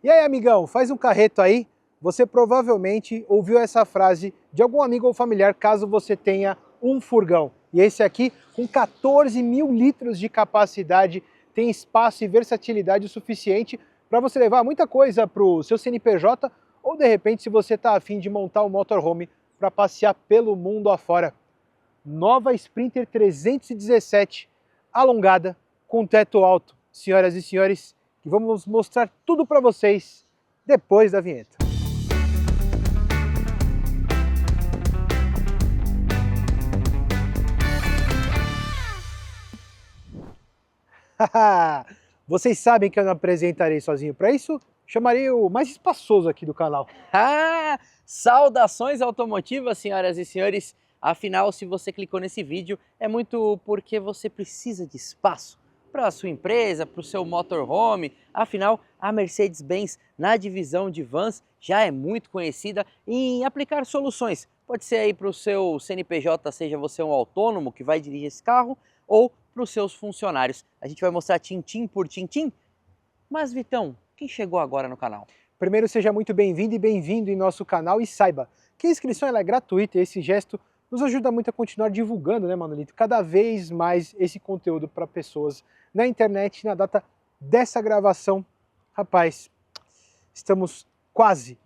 E aí, amigão, faz um carreto aí. Você provavelmente ouviu essa frase de algum amigo ou familiar, caso você tenha um furgão. E esse aqui, com 14 mil litros de capacidade, tem espaço e versatilidade o suficiente para você levar muita coisa para o seu CNPJ ou, de repente, se você está afim de montar um motorhome para passear pelo mundo afora. Nova Sprinter 317, alongada, com teto alto. Senhoras e senhores, que vamos mostrar tudo para vocês depois da vinheta. Vocês sabem que eu não apresentarei sozinho, para isso chamarei o mais espaçoso aqui do canal. Saudações automotivas, senhoras e senhores. Afinal, se você clicou nesse vídeo, é muito porque você precisa de espaço para a sua empresa, para o seu motorhome. Afinal, a Mercedes-Benz, na divisão de vans, já é muito conhecida em aplicar soluções. Pode ser aí para o seu CNPJ, seja você um autônomo que vai dirigir esse carro, ou para os seus funcionários. A gente vai mostrar tintim por tintim. Mas, Vitão, quem chegou agora no canal? Primeiro, seja muito bem-vindo e bem-vindo em nosso canal e saiba que a inscrição ela é gratuita e esse gesto nos ajuda muito a continuar divulgando, né, Manolito, cada vez mais esse conteúdo para pessoas na internet. Na data dessa gravação, rapaz, estamos quase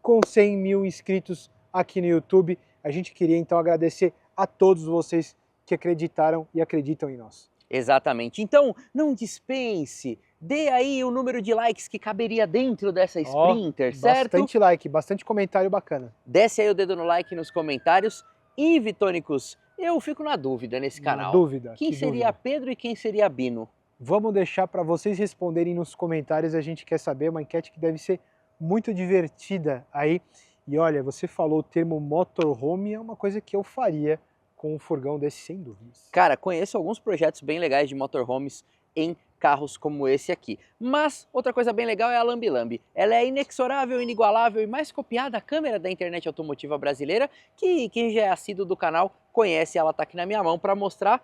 com 100 mil inscritos aqui no YouTube. A gente queria então agradecer a todos vocês que acreditaram e acreditam em nós. Exatamente. Então, não dispense, dê aí o número de likes que caberia dentro dessa Sprinter, certo? Bastante like, bastante comentário bacana. Desce aí o dedo no like nos comentários. E, Vitônicos, eu fico na dúvida nesse canal. Na dúvida. Quem seria Pedro e quem seria Bino? Vamos deixar para vocês responderem nos comentários, a gente quer saber, uma enquete que deve ser muito divertida aí. E olha, você falou o termo motorhome, é uma coisa que eu faria com um furgão desse, sem dúvidas. Cara, conheço alguns projetos bem legais de motorhomes em carros como esse aqui. Mas outra coisa bem legal é a Lambi Lambi. Ela é inexorável, inigualável e mais copiada a câmera da internet automotiva brasileira, que quem já é assíduo do canal conhece, ela tá aqui na minha mão para mostrar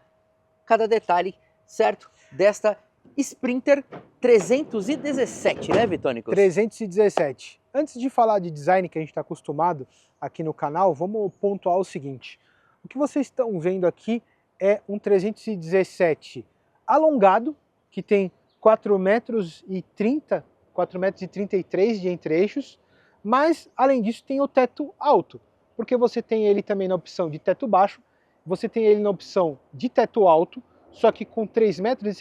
cada detalhe, certo? Desta Sprinter 317, né, Vitônicos? 317. Antes de falar de design que a gente está acostumado aqui no canal, vamos pontuar o seguinte. O que vocês estão vendo aqui é um 317 alongado, que tem 4,30 metros, 4,33 metros de entre-eixos, mas além disso tem o teto alto, porque você tem ele também na opção de teto baixo, você tem ele na opção de teto alto, só que com 3,66 metros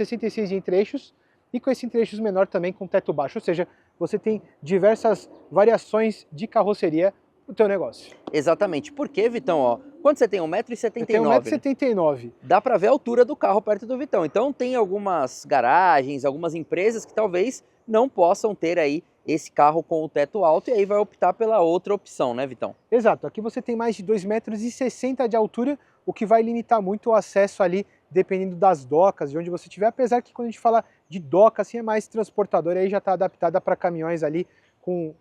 de entre-eixos e com esse entre-eixos menor também com teto baixo, ou seja, você tem diversas variações de carroceria o teu negócio. Exatamente. Porque, Vitão, ó, quando você tem 1,79 m... Eu tenho 1,79 m. Dá para ver a altura do carro perto do Vitão. Então tem algumas garagens, algumas empresas que talvez não possam ter aí esse carro com o teto alto e aí vai optar pela outra opção, né, Vitão? Exato. Aqui você tem mais de 2,60 m de altura, o que vai limitar muito o acesso ali, dependendo das docas, de onde você estiver, apesar que quando a gente fala de doca, assim, é mais transportador, aí já está adaptada para caminhões ali com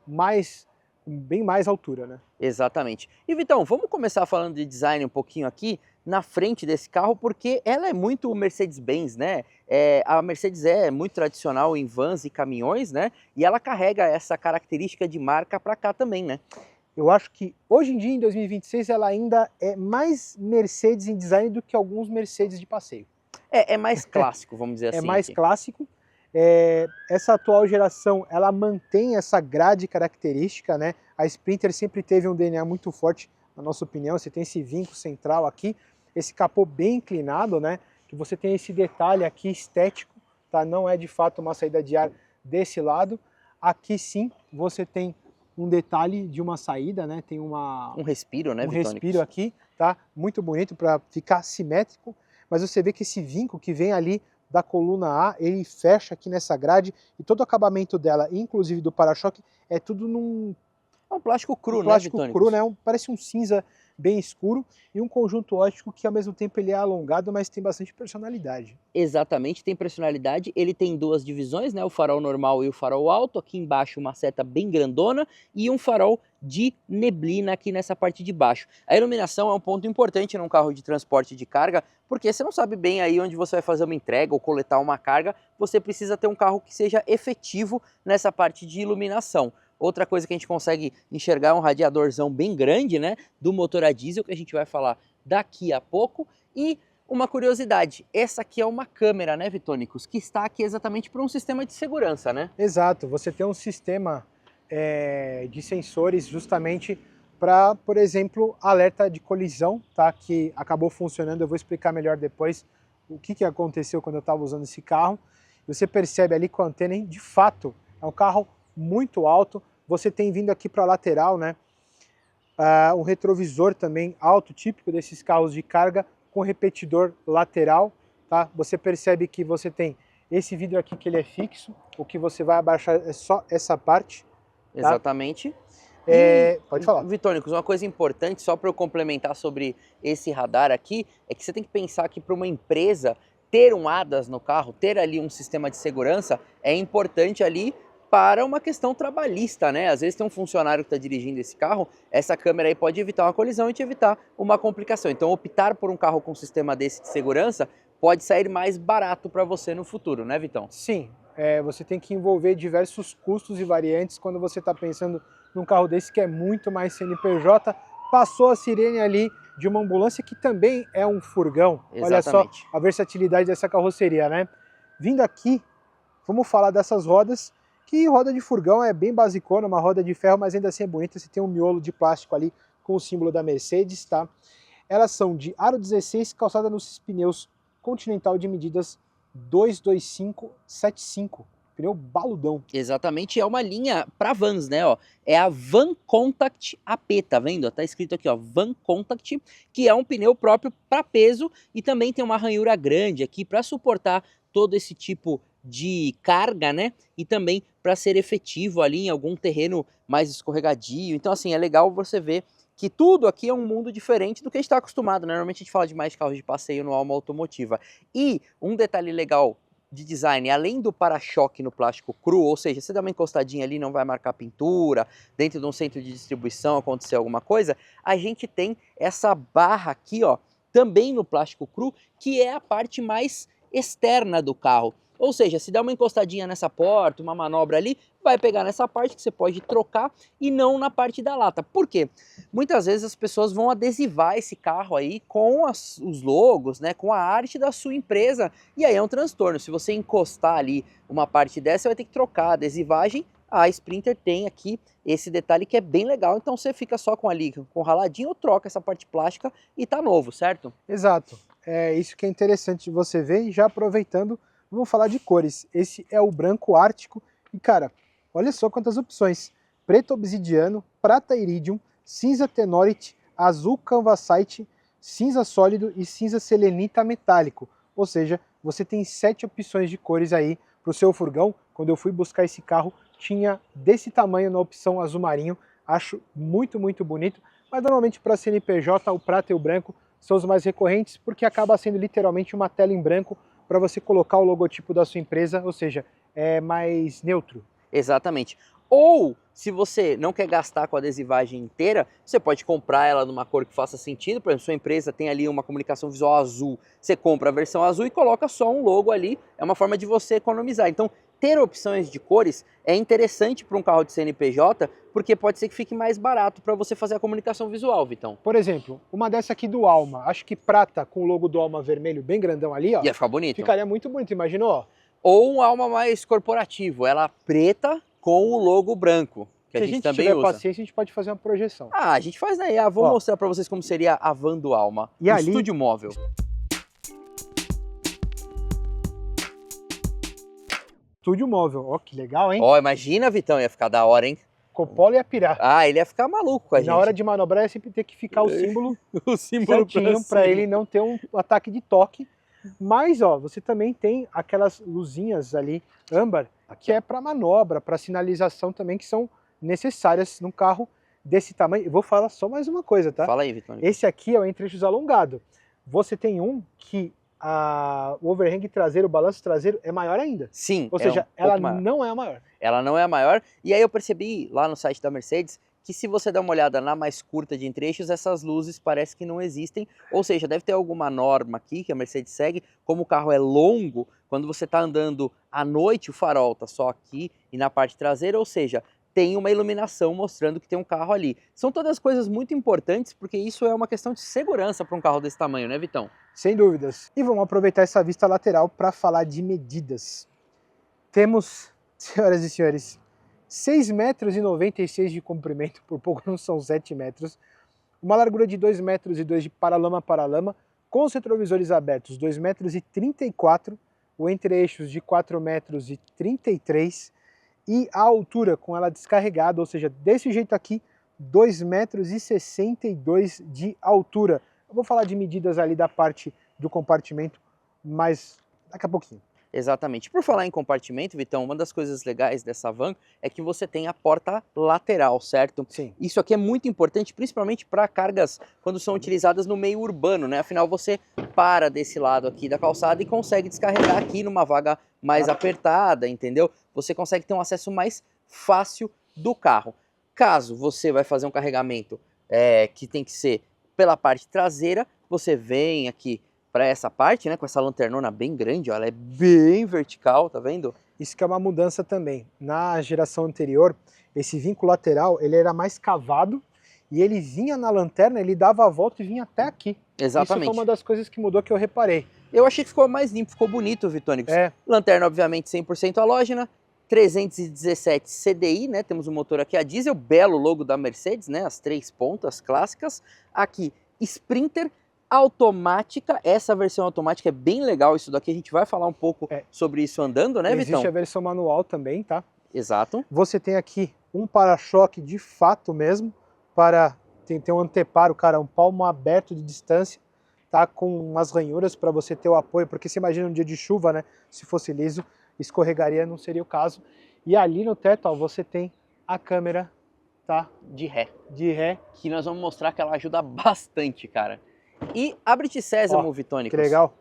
bem mais altura, né? Exatamente. E Vitão, vamos começar falando de design um pouquinho aqui na frente desse carro, porque ela é muito Mercedes-Benz, né? A Mercedes é muito tradicional em vans e caminhões, né? E ela carrega essa característica de marca para cá também, né? Eu acho que hoje em dia, em 2026, ela ainda é mais Mercedes em design do que alguns Mercedes de passeio. É mais clássico, vamos dizer assim. É mais aqui. Clássico. Essa atual geração, ela mantém essa grade característica, né? A Sprinter sempre teve um DNA muito forte, na nossa opinião. Você tem esse vinco central aqui, esse capô bem inclinado, né? Que você tem esse detalhe aqui estético, tá? Não é de fato uma saída de ar desse lado. Aqui sim, você tem um detalhe de uma saída, né? Tem um respiro, né, Vitônicos? Respiro aqui, tá? Muito bonito para ficar simétrico, mas você vê que esse vinco que vem ali da coluna A, ele fecha aqui nessa grade e todo o acabamento dela, inclusive do para-choque, é tudo num... É um plástico cru, né, Vitônicos? Plástico cru, né? Parece um cinza bem escuro e um conjunto ótico que ao mesmo tempo ele é alongado, mas tem bastante personalidade. Exatamente, tem personalidade, ele tem duas divisões, né, o farol normal e o farol alto, aqui embaixo uma seta bem grandona e um farol de neblina aqui nessa parte de baixo. A iluminação é um ponto importante num carro de transporte de carga, porque você não sabe bem aí onde você vai fazer uma entrega ou coletar uma carga, você precisa ter um carro que seja efetivo nessa parte de iluminação. Outra coisa que a gente consegue enxergar é um radiadorzão bem grande, né, do motor a diesel, que a gente vai falar daqui a pouco. E uma curiosidade, essa aqui é uma câmera, né, Vitônicos, que está aqui exatamente para um sistema de segurança, né? Exato, você tem um sistema de sensores justamente para, por exemplo, alerta de colisão, tá? Que acabou funcionando, eu vou explicar melhor depois o que aconteceu quando eu estava usando esse carro. Você percebe ali com a antena, de fato, é um carro muito alto. Você tem vindo aqui para a lateral, né? Um retrovisor também alto, típico desses carros de carga, com repetidor lateral, tá? Você percebe que você tem esse vidro aqui que ele é fixo, o que você vai abaixar é só essa parte. Tá? Exatamente. Pode falar. Vitônicos, uma coisa importante, só para eu complementar sobre esse radar aqui, é que você tem que pensar que para uma empresa ter um ADAS no carro, ter ali um sistema de segurança, é importante ali para uma questão trabalhista, né? Às vezes tem um funcionário que está dirigindo esse carro, essa câmera aí pode evitar uma colisão e te evitar uma complicação. Então optar por um carro com um sistema desse de segurança pode sair mais barato para você no futuro, né, Vitão? Sim, você tem que envolver diversos custos e variantes quando você está pensando num carro desse que é muito mais CNPJ. Passou a sirene ali de uma ambulância que também é um furgão. Exatamente. Olha só a versatilidade dessa carroceria, né? Vindo aqui, vamos falar dessas rodas, que roda de furgão é bem basicona, uma roda de ferro, mas ainda assim é bonita. Você tem um miolo de plástico ali com o símbolo da Mercedes, tá? Elas são de aro 16, calçada nos pneus Continental de medidas 225/75, pneu baludão. Exatamente, é uma linha para vans, né, ó. É a Van Contact AP, tá vendo? Tá escrito aqui, ó, Van Contact, que é um pneu próprio para peso e também tem uma ranhura grande aqui para suportar todo esse tipo de carga, né? E também para ser efetivo ali em algum terreno mais escorregadio. Então, assim, é legal você ver que tudo aqui é um mundo diferente do que a gente está acostumado, né? Normalmente a gente fala de mais carros de passeio no Alma Automotiva. E um detalhe legal de design, além do para-choque no plástico cru, ou seja, você dá uma encostadinha ali, não vai marcar pintura, dentro de um centro de distribuição acontecer alguma coisa, a gente tem essa barra aqui, ó, também no plástico cru, que é a parte mais externa do carro. Ou seja, se dá uma encostadinha nessa porta, uma manobra ali, vai pegar nessa parte que você pode trocar e não na parte da lata. Por quê? Muitas vezes as pessoas vão adesivar esse carro aí com os logos, né, com a arte da sua empresa, e aí é um transtorno. Se você encostar ali uma parte dessa, você vai ter que trocar a adesivagem. A Sprinter tem aqui esse detalhe que é bem legal, então você fica só com ali, com raladinho, troca essa parte plástica e tá novo, certo? Exato, é isso que é interessante de você ver. E já aproveitando, vamos falar de cores. Esse é o branco ártico e, cara, olha só quantas opções: preto obsidiano, prata iridium, cinza tenorite, azul canvasite, cinza sólido e cinza selenita metálico. Ou seja, você tem 7 opções de cores aí para o seu furgão. Quando eu fui buscar esse carro, tinha desse tamanho na opção azul marinho. Acho muito, muito bonito. Mas normalmente para CNPJ, o prata e o branco são os mais recorrentes, porque acaba sendo literalmente uma tela em branco para você colocar o logotipo da sua empresa, ou seja, é mais neutro. Exatamente. Ou, se você não quer gastar com a adesivagem inteira, você pode comprar ela numa cor que faça sentido. Por exemplo, sua empresa tem ali uma comunicação visual azul, você compra a versão azul e coloca só um logo ali, é uma forma de você economizar. Então, ter opções de cores é interessante para um carro de CNPJ, porque pode ser que fique mais barato para você fazer a comunicação visual, Vitão. Por exemplo, uma dessa aqui do Alma, acho que prata com o logo do Alma vermelho bem grandão ali, ó. Ia ficar bonito. Ficaria muito bonito, imaginou, ó. Ou um Alma mais corporativo, ela preta com o logo branco, que Se a gente também tiver usa. paciência, a gente pode fazer uma projeção. Ah, a gente faz daí. Vou mostrar para vocês como seria a van do Alma. E ali, estúdio móvel. Estúdio móvel, ó, que legal, hein? Ó, imagina, Vitão, ia ficar da hora, hein? Coppola ia pirar. Ah, ele ia ficar maluco com a E gente. na hora de manobrar, ia sempre ter que ficar o símbolo o símbolo certinho para ele não ter um ataque de toque. Mas, ó, você também tem aquelas luzinhas ali, âmbar, que é para manobra, para sinalização também, que são necessárias num carro desse tamanho, eu vou falar só mais uma coisa, tá? Fala aí, Vitor. Esse aqui é o entre-eixos alongado. Você tem um que o overhang traseiro, o balanço traseiro é maior ainda. Sim, Ou é seja, um ela pouco maior. não é a maior. Ela não é a maior. E aí eu percebi lá no site da Mercedes que se você der uma olhada na mais curta de entre-eixos, essas luzes parece que não existem. Ou seja, deve ter alguma norma aqui que a Mercedes segue. Como o carro é longo, quando você está andando à noite, o farol está só aqui e na parte traseira, ou seja, tem uma iluminação mostrando que tem um carro ali. São todas coisas muito importantes, porque isso é uma questão de segurança para um carro desse tamanho, né, Vitão? Sem dúvidas. E vamos aproveitar essa vista lateral para falar de medidas. Temos, senhoras e senhores, 6,96 metros de comprimento, por pouco não são 7 metros, uma largura de 2,2 metros de paralama a paralama, com os retrovisores abertos 2,34 metros, o entre-eixos de 4,33 metros e a altura com ela descarregada, ou seja, desse jeito aqui, 2,62 metros de altura. Eu vou falar de medidas ali da parte do compartimento, mas daqui a pouquinho. Exatamente. Por falar em compartimento, Vitão, uma das coisas legais dessa van é que você tem a porta lateral, certo? Sim. Isso aqui é muito importante, principalmente para cargas quando são utilizadas no meio urbano, né? Afinal, você para desse lado aqui da calçada e consegue descarregar aqui numa vaga mais apertada, entendeu? Você consegue ter um acesso mais fácil do carro. Caso você vai fazer um carregamento que tem que ser pela parte traseira, você vem aqui para essa parte, né, com essa lanternona bem grande, ó, ela é bem vertical, tá vendo? Isso que é uma mudança também. Na geração anterior, esse vinco lateral, ele era mais cavado e ele vinha na lanterna, ele dava a volta e vinha até aqui. Exatamente. Isso foi uma das coisas que mudou, que eu reparei. Eu achei que ficou mais limpo, ficou bonito, Vitônicos. Lanterna, obviamente, 100% halógena, 317 CDI, né, temos um motor aqui a diesel, belo logo da Mercedes, né, as 3 pontas clássicas. Aqui, Sprinter, automática, essa versão automática é bem legal, isso daqui a gente vai falar um pouco sobre isso andando, né, Vitão? Existe a versão manual também, tá? Exato. Você tem aqui um para-choque de fato mesmo, tem um anteparo, cara, um palmo aberto de distância, tá? Com umas ranhuras para você ter o apoio, porque você imagina um dia de chuva, né? Se fosse liso, escorregaria, não seria o caso. E ali no teto, ó, você tem a câmera, tá? De ré. De ré. Que nós vamos mostrar que ela ajuda bastante, cara. E abre-te sésamo, Vitônicos. Que legal.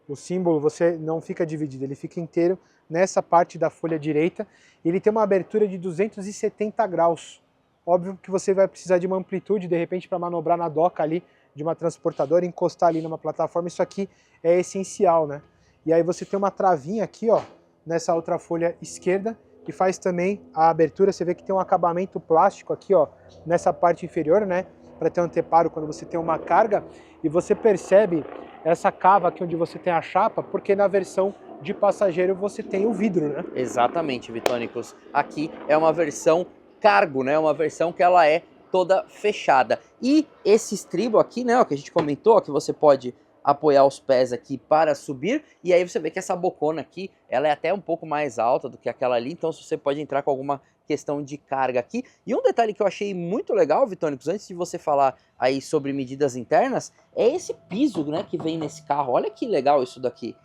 O símbolo, você não fica dividido, ele fica inteiro nessa parte da folha direita. Ele tem uma abertura de 270 graus. Óbvio que você vai precisar de uma amplitude, de repente, para manobrar na doca ali de uma transportadora, encostar ali numa plataforma. Isso aqui é essencial, né? E aí você tem uma travinha aqui, ó, nessa outra folha esquerda, que faz também a abertura. Você vê que tem um acabamento plástico aqui, ó, nessa parte inferior, né? Para ter um anteparo quando você tem uma carga, e você percebe essa cava aqui onde você tem a chapa, porque na versão de passageiro você tem o vidro, né? Exatamente, Vitônicos. Aqui é uma versão cargo, né? Uma versão que ela é toda fechada. E esse estribo aqui, né, ó, que a gente comentou, ó, que você pode apoiar os pés aqui para subir, e aí você vê que essa bocona aqui, ela é até um pouco mais alta do que aquela ali, então você pode entrar com alguma questão de carga aqui. E um detalhe que eu achei muito legal, Vitônicos, antes de você falar aí sobre medidas internas, é esse piso, né, que vem nesse carro. Olha que legal isso daqui.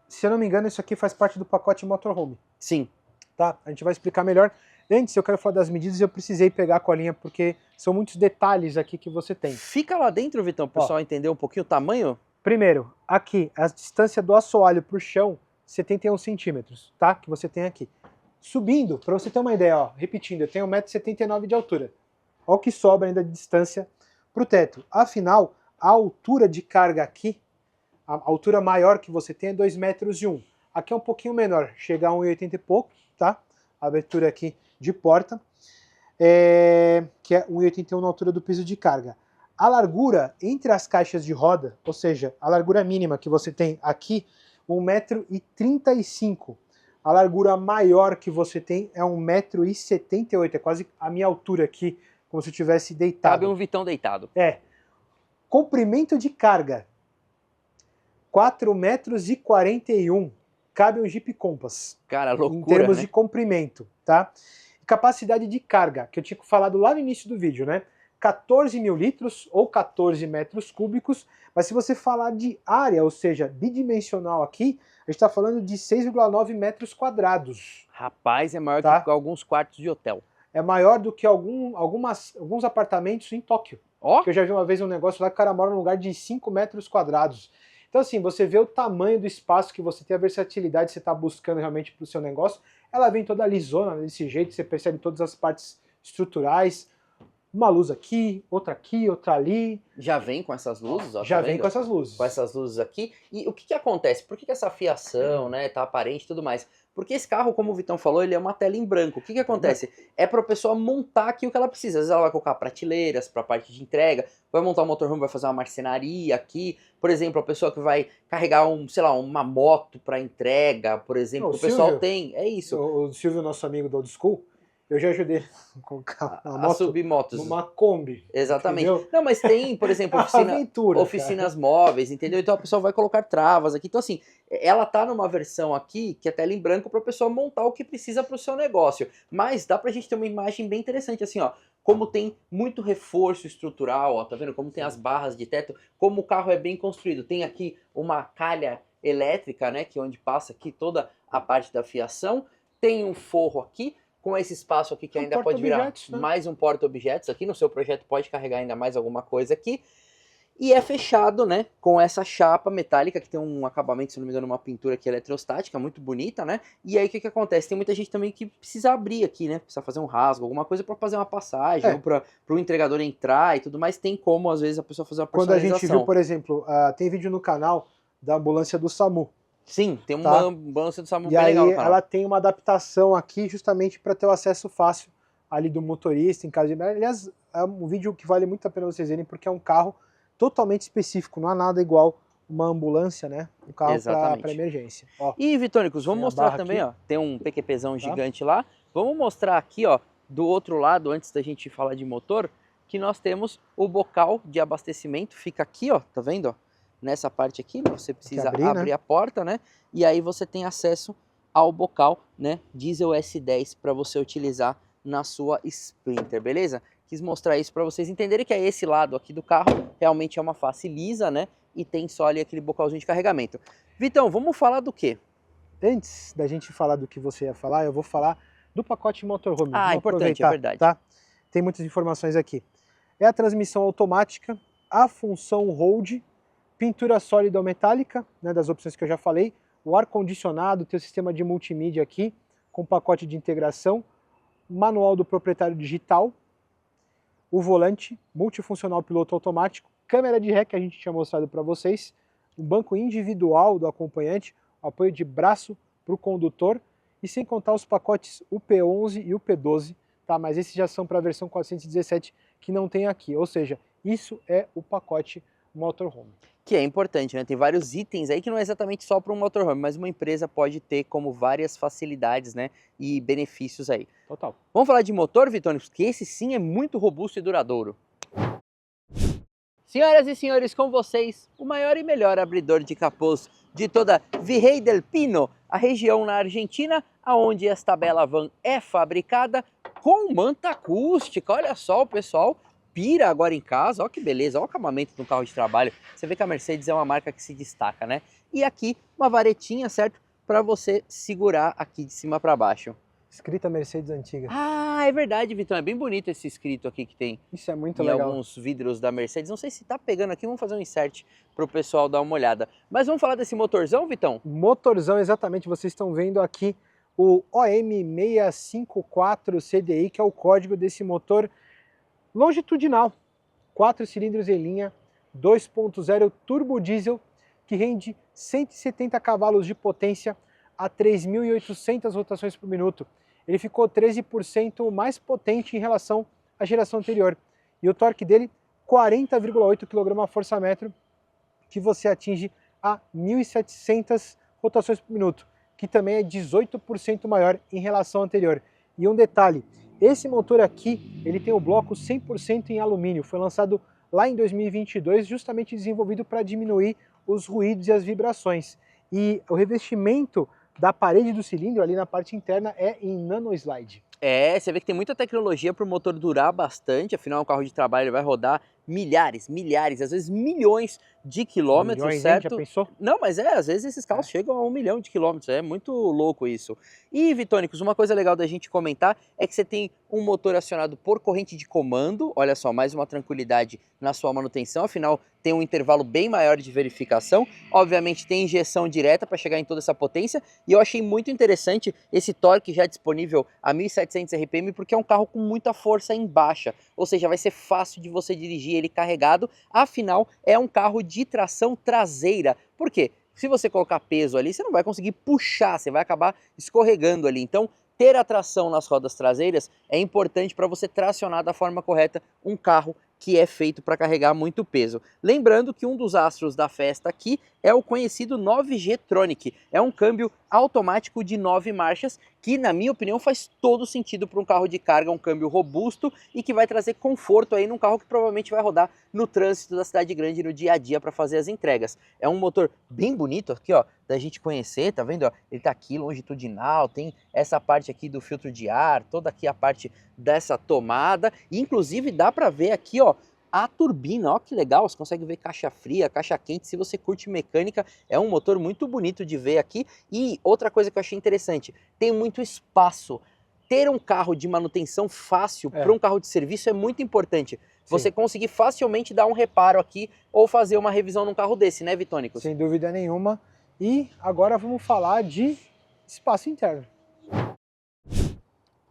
Se eu não me engano, isso aqui faz parte do pacote motorhome. Sim. Tá? A gente vai explicar melhor. Antes, eu quero falar das medidas, eu precisei pegar a colinha, porque são muitos detalhes aqui que você tem. Fica lá dentro, Vitão, pro pessoal entender um pouquinho o tamanho. Primeiro, aqui, a distância do assoalho pro chão, 71 centímetros, tá? Que você tem aqui. Subindo, para você ter uma ideia, ó, repetindo, eu tenho 1,79 m de altura. Olha o que sobra ainda de distância pro teto. Afinal, a altura de carga aqui, a altura maior que você tem é 2,1 metros. Aqui é um pouquinho menor, chega a 1,80 e pouco, tá? A abertura aqui de porta, que é 1,81 na altura do piso de carga. A largura entre as caixas de roda, ou seja, a largura mínima que você tem aqui, 1,35 m. A largura maior que você tem é 1,78 m, é quase a minha altura aqui, como se eu estivesse deitado. Cabe um Vitão deitado. Comprimento de carga, 4,41 m. Cabe um Jeep Compass. Cara, loucura, em termos, né? de comprimento, tá? Capacidade de carga, que eu tinha falado lá no início do vídeo, né? 14 mil litros ou 14 metros cúbicos, mas se você falar de área, ou seja, bidimensional aqui, a gente está falando de 6,9 metros quadrados. Rapaz, é maior Tá? que alguns quartos de hotel. é maior do que alguns apartamentos em Tóquio. Ó, Que eu já vi uma vez um negócio lá que o cara mora num lugar de 5 metros quadrados. Então assim, você vê o tamanho do espaço que você tem, a versatilidade que você está buscando realmente para o seu negócio. Ela vem toda lisona, desse jeito, você percebe todas as partes estruturais. Uma luz aqui, outra ali. já vem com essas luzes, ó, Já tá vem vendo? com essas luzes. Com essas luzes aqui. E o que que acontece? Por que que essa fiação, né, tá aparente e tudo mais? Porque esse carro, como o Vitão falou, ele é uma tela em branco. O que que acontece? É para a pessoa montar aqui o que ela precisa. Às vezes ela vai colocar prateleiras para a parte de entrega, vai montar um motorhome, vai fazer uma marcenaria aqui. Por exemplo, a pessoa que vai carregar sei lá, uma moto para entrega, por exemplo, Não, o pessoal Silvio, tem, é isso. O Silvio, nosso amigo do Old School, eu já ajudei a colocar uma A moto subir motos. numa Kombi. Exatamente. Entendeu? Não, mas tem, por exemplo, Aventura, oficinas móveis, entendeu? Então a pessoa vai colocar travas aqui. Então, assim, ela tá numa versão aqui que é tela em branco para a pessoa montar o que precisa para o seu negócio. Mas dá pra gente ter uma imagem bem interessante, assim, ó. Como tem muito reforço estrutural, ó, tá vendo? Como tem as barras de teto, como o carro é bem construído. Tem aqui uma calha elétrica, né? Que é onde passa aqui toda a parte da fiação. Tem um forro aqui, com esse espaço aqui que ainda pode virar né? mais um porta-objetos aqui, no seu projeto pode carregar ainda mais alguma coisa aqui, e é fechado, né, com essa chapa metálica que tem um acabamento, se não me engano, uma pintura aqui eletrostática, muito bonita, né, e aí o que que acontece? Tem muita gente também que precisa abrir aqui, né, precisa fazer um rasgo, alguma coisa para fazer uma passagem, ou para o entregador entrar e tudo mais, tem como, às vezes, a pessoa fazer uma Quando a personalização. gente viu, por exemplo, tem vídeo no canal da ambulância do SAMU. Sim, tem Tá? uma ambulância do SAMU E bem aí legal no canal. ela tem uma adaptação aqui justamente para ter o acesso fácil ali do motorista em caso de... Aliás, é um vídeo que vale muito a pena vocês verem porque é um carro totalmente específico, não há nada igual uma ambulância, né? Um carro para emergência. Ó, e, Vitônicos, vamos mostrar também, aqui. ó, tem um PQPzão gigante lá. Vamos mostrar aqui, ó, do outro lado, antes da gente falar de motor, que nós temos o bocal de abastecimento, fica aqui, ó, tá vendo, ó? Nessa parte aqui, você precisa abrir, né, a porta, né? E aí você tem acesso ao bocal, né, diesel S10 para você utilizar na sua Sprinter, beleza? Quis mostrar isso para vocês entenderem que é esse lado aqui do carro, realmente é uma face lisa, né? E tem só ali aquele bocalzinho de carregamento. Vitão, vamos falar do quê? Antes da gente falar do que você ia falar, eu vou falar do pacote motorhome. Ah, importante, é verdade. Tá? Tem muitas informações aqui. É a transmissão automática, a função hold, pintura sólida ou metálica, né, das opções que eu já falei, o ar-condicionado, tem o sistema de multimídia aqui, com pacote de integração, manual do proprietário digital, o volante, multifuncional piloto automático, câmera de ré que a gente tinha mostrado para vocês, um banco individual do acompanhante, apoio de braço para o condutor, e sem contar os pacotes UP11 e UP12, tá? Mas esses já são para a versão 417 que não tem aqui, ou seja, isso é o pacote motorhome. Que é importante, né? Tem vários itens aí que não é exatamente só para um motorhome, mas uma empresa pode ter como várias facilidades, né? E benefícios aí. Total. Vamos falar de motor, Vitônicos, que esse sim é muito robusto e duradouro. Senhoras e senhores, com vocês, o maior e melhor abridor de capôs de toda Virrey del Pino, a região na Argentina, onde esta bela van é fabricada com manta acústica. Olha só, o pessoal pira agora em casa, olha que beleza, olha o acabamento do carro de trabalho. Você vê que a Mercedes é uma marca que se destaca, né? E aqui uma varetinha, certo? Para você segurar aqui de cima para baixo. Escrita Mercedes antiga. Ah, é verdade, Vitão, é bem bonito esse escrito aqui que tem. Isso é muito em legal. Alguns vidros da Mercedes, não sei se tá pegando aqui, vamos fazer um insert para o pessoal dar uma olhada. Mas vamos falar desse motorzão, Vitão? Motorzão, exatamente, vocês estão vendo aqui o OM654 CDI, que é o código desse motor longitudinal, 4 cilindros em linha, 2.0 turbo diesel, que rende 170 cavalos de potência a 3.800 rotações por minuto. Ele ficou 13% mais potente em relação à geração anterior. E o torque dele, 40,8 kgfm, que você atinge a 1.700 rotações por minuto, que também é 18% maior em relação à anterior. E um detalhe, esse motor aqui, ele tem o bloco 100% em alumínio, foi lançado lá em 2022, justamente desenvolvido para diminuir os ruídos e as vibrações. E o revestimento da parede do cilindro, ali na parte interna, é em nanoslide. É, você vê que tem muita tecnologia para o motor durar bastante, afinal é um carro de trabalho, ele vai rodar milhares, às vezes milhões de quilômetros, Milhões, hein? certo? Já pensou? Não, mas às vezes esses carros chegam a 1 milhão de quilômetros, é muito louco isso. E, Vitônicos, uma coisa legal da gente comentar é que você tem um motor acionado por corrente de comando, olha só, mais uma tranquilidade na sua manutenção, afinal tem um intervalo bem maior de verificação, obviamente tem injeção direta para chegar em toda essa potência, e eu achei muito interessante esse torque já disponível a 1.700 RPM, porque é um carro com muita força em baixa, ou seja, vai ser fácil de você dirigir ele carregado, afinal é um carro de tração traseira. Por quê? Se você colocar peso ali, você não vai conseguir puxar, você vai acabar escorregando ali. Então, ter a tração nas rodas traseiras é importante para você tracionar da forma correta um carro que é feito para carregar muito peso. Lembrando que um dos astros da festa aqui é o conhecido 9G Tronic. É um câmbio automático de 9 marchas que, na minha opinião, faz todo sentido para um carro de carga, um câmbio robusto e que vai trazer conforto aí num carro que provavelmente vai rodar no trânsito da cidade grande no dia a dia para fazer as entregas. É um motor bem bonito aqui, ó, da gente conhecer, tá vendo? Ó, ele tá aqui longitudinal, tem essa parte aqui do filtro de ar, toda aqui a parte dessa tomada, e inclusive dá para ver aqui, ó, a turbina, ó que legal, você consegue ver caixa fria, caixa quente, se você curte mecânica, é um motor muito bonito de ver aqui. E outra coisa que eu achei interessante, tem muito espaço. Ter um carro de manutenção fácil para um carro de serviço é muito importante. Você conseguir facilmente dar um reparo aqui ou fazer uma revisão num carro desse, né, Vitônicos? Sem dúvida nenhuma. E agora vamos falar de espaço interno.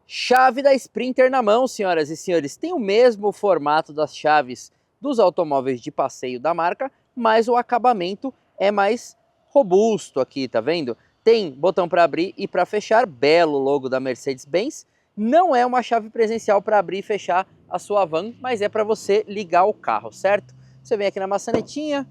Chave da Sprinter na mão, senhoras e senhores. Tem o mesmo formato das chaves dos automóveis de passeio da marca, mas o acabamento é mais robusto aqui, tá vendo? Tem botão para abrir e para fechar, belo logo da Mercedes-Benz. Não é uma chave presencial para abrir e fechar a sua van, mas é para você ligar o carro, certo? Você vem aqui na maçanetinha,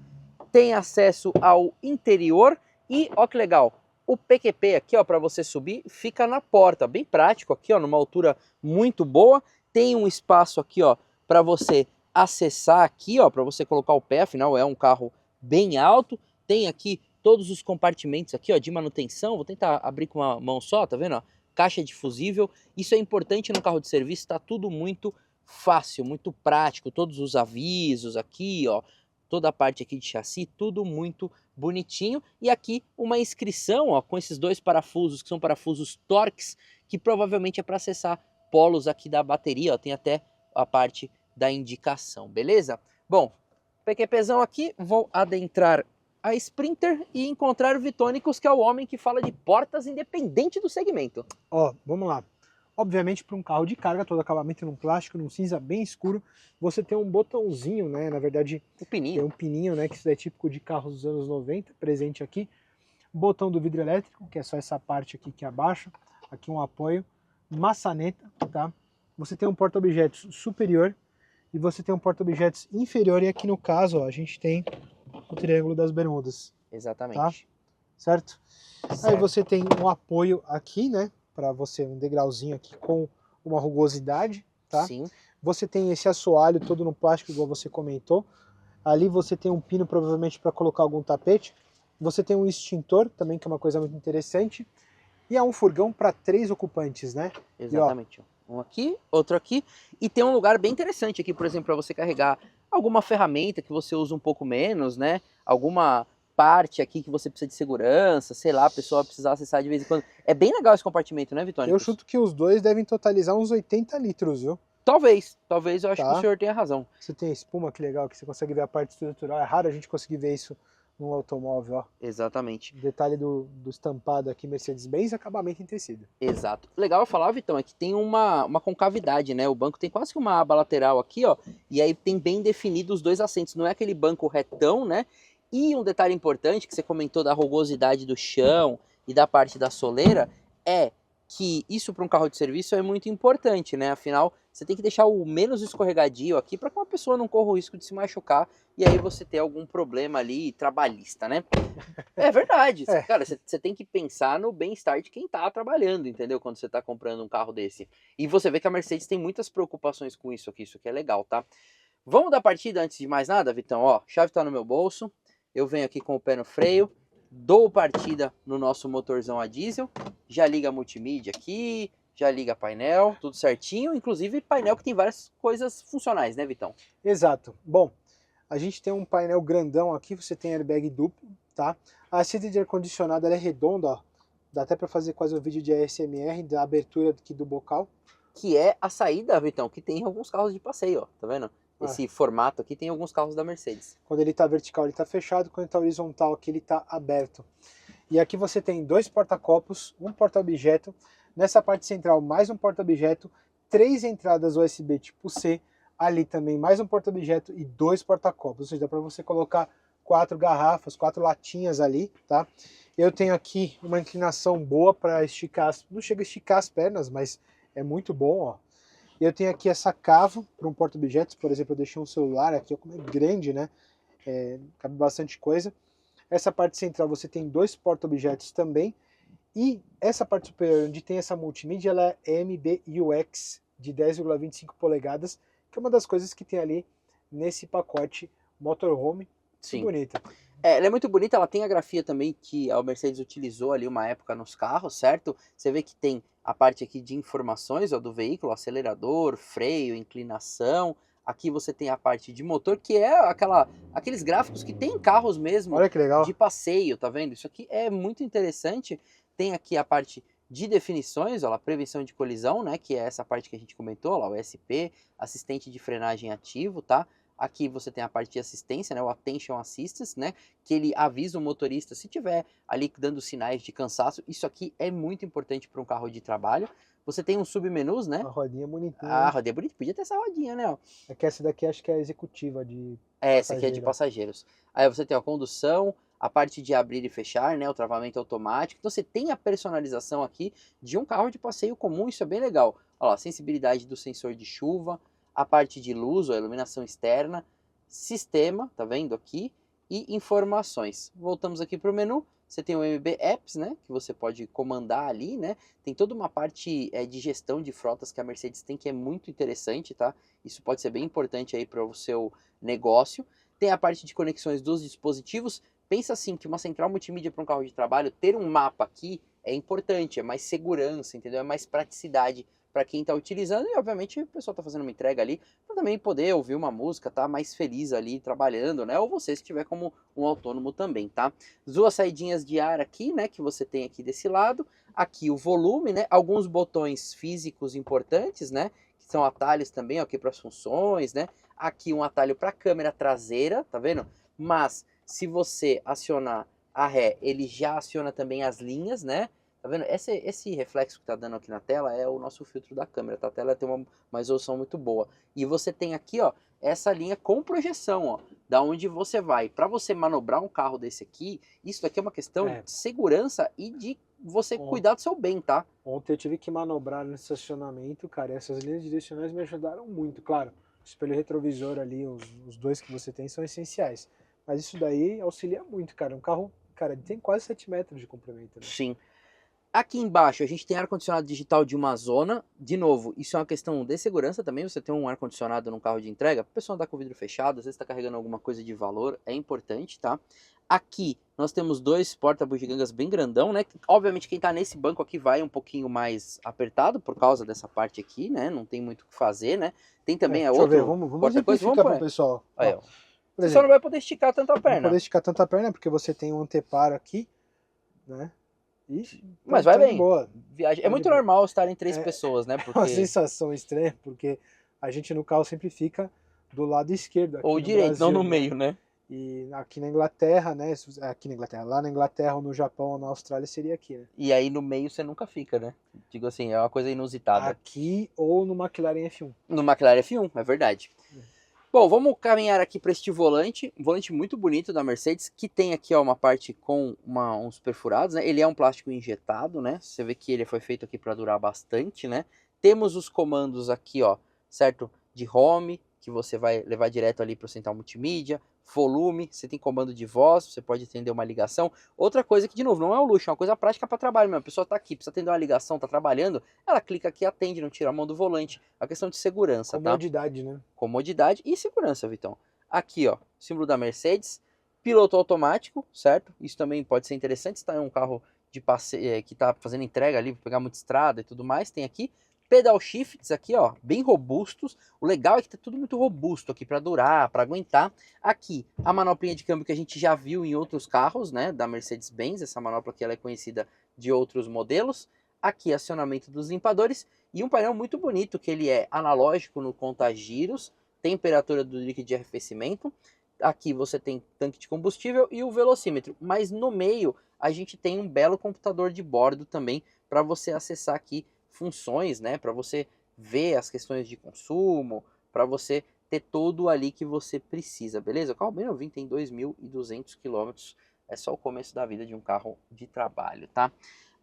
tem acesso ao interior e, ó que legal, o PQP aqui, ó, para você subir, fica na porta, bem prático aqui, ó, numa altura muito boa. Tem um espaço aqui, ó, para você acessar aqui, ó, para você colocar o pé, afinal é um carro bem alto. Tem aqui todos os compartimentos aqui, ó, de manutenção. Vou tentar abrir com uma mão só, tá vendo, ó? Caixa de fusível. Isso é importante no carro de serviço, tá tudo muito fácil, muito prático. Todos os avisos aqui, ó, toda a parte aqui de chassi, tudo muito bonitinho. E aqui uma inscrição, ó, com esses dois parafusos, que são parafusos Torx, que provavelmente é para acessar polos aqui da bateria, ó, tem até a parte da indicação, beleza? Bom, PQPzão aqui, vou adentrar a Sprinter e encontrar o Vitônicos, que é o homem que fala de portas independente do segmento. Ó, vamos lá. Obviamente, para um carro de carga, todo acabamento num plástico, num cinza bem escuro, você tem um botãozinho, né? Na verdade, O pininho. tem um pininho, né? Que isso é típico de carros dos anos 90, presente aqui. Botão do vidro elétrico, que é só essa parte aqui que abaixa. Aqui um apoio. Maçaneta, tá? Você tem um porta-objetos superior e você tem um porta-objetos inferior. E aqui no caso, ó, a gente tem o Triângulo das Bermudas. Exatamente. Tá? Certo? Aí você tem um apoio aqui, né? Para você, um degrauzinho aqui com uma rugosidade, tá? Sim. Você tem esse assoalho todo no plástico, igual você comentou. Ali você tem um pino, provavelmente para colocar algum tapete. Você tem um extintor, também, que é uma coisa muito interessante. E é um furgão para 3 ocupantes, né? Exatamente. E, ó, um aqui, outro aqui. E tem um lugar bem interessante aqui, por exemplo, para você carregar alguma ferramenta que você usa um pouco menos, né? Alguma parte aqui que você precisa de segurança, sei lá, a pessoa vai precisar acessar de vez em quando. É bem legal esse compartimento, né, Vitônicos? Eu chuto que os dois devem totalizar uns 80 litros, viu? Talvez eu acho que o senhor tenha razão. Você tem espuma, que legal, que você consegue ver a parte estrutural. É raro a gente conseguir ver isso num automóvel, ó. Exatamente. O detalhe do estampado aqui Mercedes-Benz e acabamento em tecido. Exato. Legal eu falar, Vitão, é que tem uma concavidade, né? O banco tem quase que uma aba lateral aqui, ó, e aí tem bem definido os dois assentos. Não é aquele banco retão, né? E um detalhe importante que você comentou da rugosidade do chão e da parte da soleira é que isso para um carro de serviço é muito importante, né? Afinal, você tem que deixar o menos escorregadio aqui para que uma pessoa não corra o risco de se machucar e aí você ter algum problema ali trabalhista, né? É verdade. Cara, você tem que pensar no bem-estar de quem tá trabalhando, entendeu? Quando você tá comprando um carro desse. E você vê que a Mercedes tem muitas preocupações com isso aqui é legal, tá? Vamos dar partida antes de mais nada, Vitão? Ó, chave tá no meu bolso, eu venho aqui com o pé no freio, dou partida no nosso motorzão a diesel, já liga a multimídia aqui, já liga painel, tudo certinho, inclusive painel que tem várias coisas funcionais, né, Vitão? Exato. Bom, a gente tem um painel grandão aqui, você tem airbag duplo, tá? A saída de ar-condicionado ela é redonda, ó. Dá até para fazer quase um vídeo de ASMR da abertura aqui do bocal. Que é a saída, Vitão, que tem em alguns carros de passeio, ó, tá vendo? Ah. Esse formato aqui tem em alguns carros da Mercedes. Quando ele está vertical ele está fechado, quando ele está horizontal aqui ele está aberto. E aqui você tem 2 porta-copos, um porta-objeto, nessa parte central mais um porta-objeto, 3 entradas USB tipo C, ali também mais um porta-objeto e 2 porta-copos, ou seja, dá para você colocar 4 garrafas, 4 latinhas ali, tá? Eu tenho aqui uma inclinação boa para esticar, não chega a esticar as pernas, mas é muito bom, ó. Eu tenho aqui essa cava para um porta-objetos, por exemplo, eu deixei um celular aqui, como é grande, né? Cabe bastante coisa. Essa parte central você tem 2 porta-objetos também. E essa parte superior, onde tem essa multimídia, ela é MBUX de 10,25 polegadas, que é uma das coisas que tem ali nesse pacote motorhome. Sim. Bonita. Ela é muito bonita, ela tem a grafia também que a Mercedes utilizou ali uma época nos carros, certo? Você vê que tem a parte aqui de informações ó, do veículo, acelerador, freio, inclinação. Aqui você tem a parte de motor, que é aqueles gráficos que tem em carros mesmo. Olha que legal. De passeio, tá vendo? Isso aqui é muito interessante. Tem aqui a parte de definições, ó, a prevenção de colisão, né? Que é essa parte que a gente comentou, ó, o SP, assistente de frenagem ativo, tá? Aqui você tem a parte de assistência, né, o Attention Assistance, né, que ele avisa o motorista se tiver ali dando sinais de cansaço. Isso aqui é muito importante para um carro de trabalho. Você tem uns submenus, né? A rodinha bonitinha. A rodinha é bonita, podia ter essa rodinha, né? Ó. É que essa daqui acho que é a executiva de essa aqui é de passageiros. Aí você tem a condução, a parte de abrir e fechar, né, o travamento automático. Então você tem a personalização aqui de um carro de passeio comum, isso é bem legal. Olha lá, sensibilidade do sensor de chuva, a parte de luz, a iluminação externa, sistema, tá vendo aqui, e informações. Voltamos aqui para o menu, você tem o MB Apps, né, que você pode comandar ali, né, tem toda uma parte de gestão de frotas que a Mercedes tem, que é muito interessante, tá, isso pode ser bem importante aí para o seu negócio. Tem a parte de conexões dos dispositivos. Pensa assim, que uma central multimídia para um carro de trabalho, ter um mapa aqui é importante, é mais segurança, entendeu, é mais praticidade para quem está utilizando e obviamente o pessoal está fazendo uma entrega ali para também poder ouvir uma música, tá mais feliz ali trabalhando, né? Ou você se tiver como um autônomo também, tá? 2 saidinhas de ar aqui, né? Que você tem aqui desse lado. Aqui o volume, né? Alguns botões físicos importantes, né? Que são atalhos também aqui para as funções, né? Aqui um atalho para a câmera traseira, tá vendo? Mas se você acionar a ré, ele já aciona também as linhas, né? Tá vendo? Esse reflexo que tá dando aqui na tela é o nosso filtro da câmera, tá? A tela tem uma resolução muito boa. E você tem aqui, ó, essa linha com projeção, ó, da onde você vai. Para você manobrar um carro desse aqui, isso daqui é uma questão de segurança e de você cuidar do seu bem, tá? Ontem eu tive que manobrar no estacionamento, cara, e essas linhas direcionais me ajudaram muito, claro. O espelho retrovisor ali, os 2 que você tem são essenciais. Mas isso daí auxilia muito, cara. Um carro, cara, tem quase 7 metros de comprimento, né? Sim. Aqui embaixo a gente tem ar-condicionado digital de uma zona. De novo, isso é uma questão de segurança também. Você tem um ar-condicionado num carro de entrega, a pessoa andar com o vidro fechado, às vezes está carregando alguma coisa de valor, é importante, tá? Aqui nós temos 2 porta-bugigangas bem grandão, né? Obviamente quem tá nesse banco aqui vai um pouquinho mais apertado por causa dessa parte aqui, né? Não tem muito o que fazer, né? Tem também Deixa eu ver, vamos exemplificar para o pessoal. Aí, ó. Você só não vai poder esticar tanto a perna. Não poder esticar tanto a perna porque você tem um anteparo aqui, né? Ixi, mas vai bem. Boa. Viagem. É muito normal estarem 3 pessoas, né? Porque... É uma sensação estranha, porque a gente no carro sempre fica do lado esquerdo. Aqui ou direito, Brasil, não no meio, né? E aqui na Inglaterra, né? Lá na Inglaterra, ou no Japão, ou na Austrália seria aqui, né? E aí no meio você nunca fica, né? Digo assim, é uma coisa inusitada. Aqui ou no McLaren F1. No McLaren F1, é verdade. Bom, vamos caminhar aqui para este volante, um volante muito bonito da Mercedes, que tem aqui ó, uma parte com uns perfurados, né? Ele é um plástico injetado, né? Você vê que ele foi feito aqui para durar bastante, né? Temos os comandos aqui, ó, certo? De home, que você vai levar direto ali para o central multimídia, volume, você tem comando de voz, você pode atender uma ligação. Outra coisa que, de novo, não é um luxo, é uma coisa prática para trabalho mesmo. A pessoa está aqui, precisa atender uma ligação, está trabalhando, ela clica aqui e atende, não tira a mão do volante. É uma questão de segurança, comodidade, tá? Né? Comodidade e segurança, Vitão. Aqui, ó, símbolo da Mercedes, piloto automático, certo? Isso também pode ser interessante, está em um carro que tá fazendo entrega ali, para pegar muita estrada e tudo mais, tem aqui. Pedal shifts aqui, ó, bem robustos. O legal é que tá tudo muito robusto aqui para durar, para aguentar. Aqui, a manoplinha de câmbio que a gente já viu em outros carros, né, da Mercedes-Benz. Essa manopla aqui ela é conhecida de outros modelos. Aqui, acionamento dos limpadores. E um painel muito bonito, que ele é analógico no conta-giros, temperatura do líquido de arrefecimento. Aqui você tem tanque de combustível e o velocímetro. Mas no meio, a gente tem um belo computador de bordo também, para você acessar aqui funções, né, para você ver as questões de consumo, para você ter tudo ali que você precisa, beleza? O carro bem novinho, tem 2.200 quilômetros, é só o começo da vida de um carro de trabalho, tá?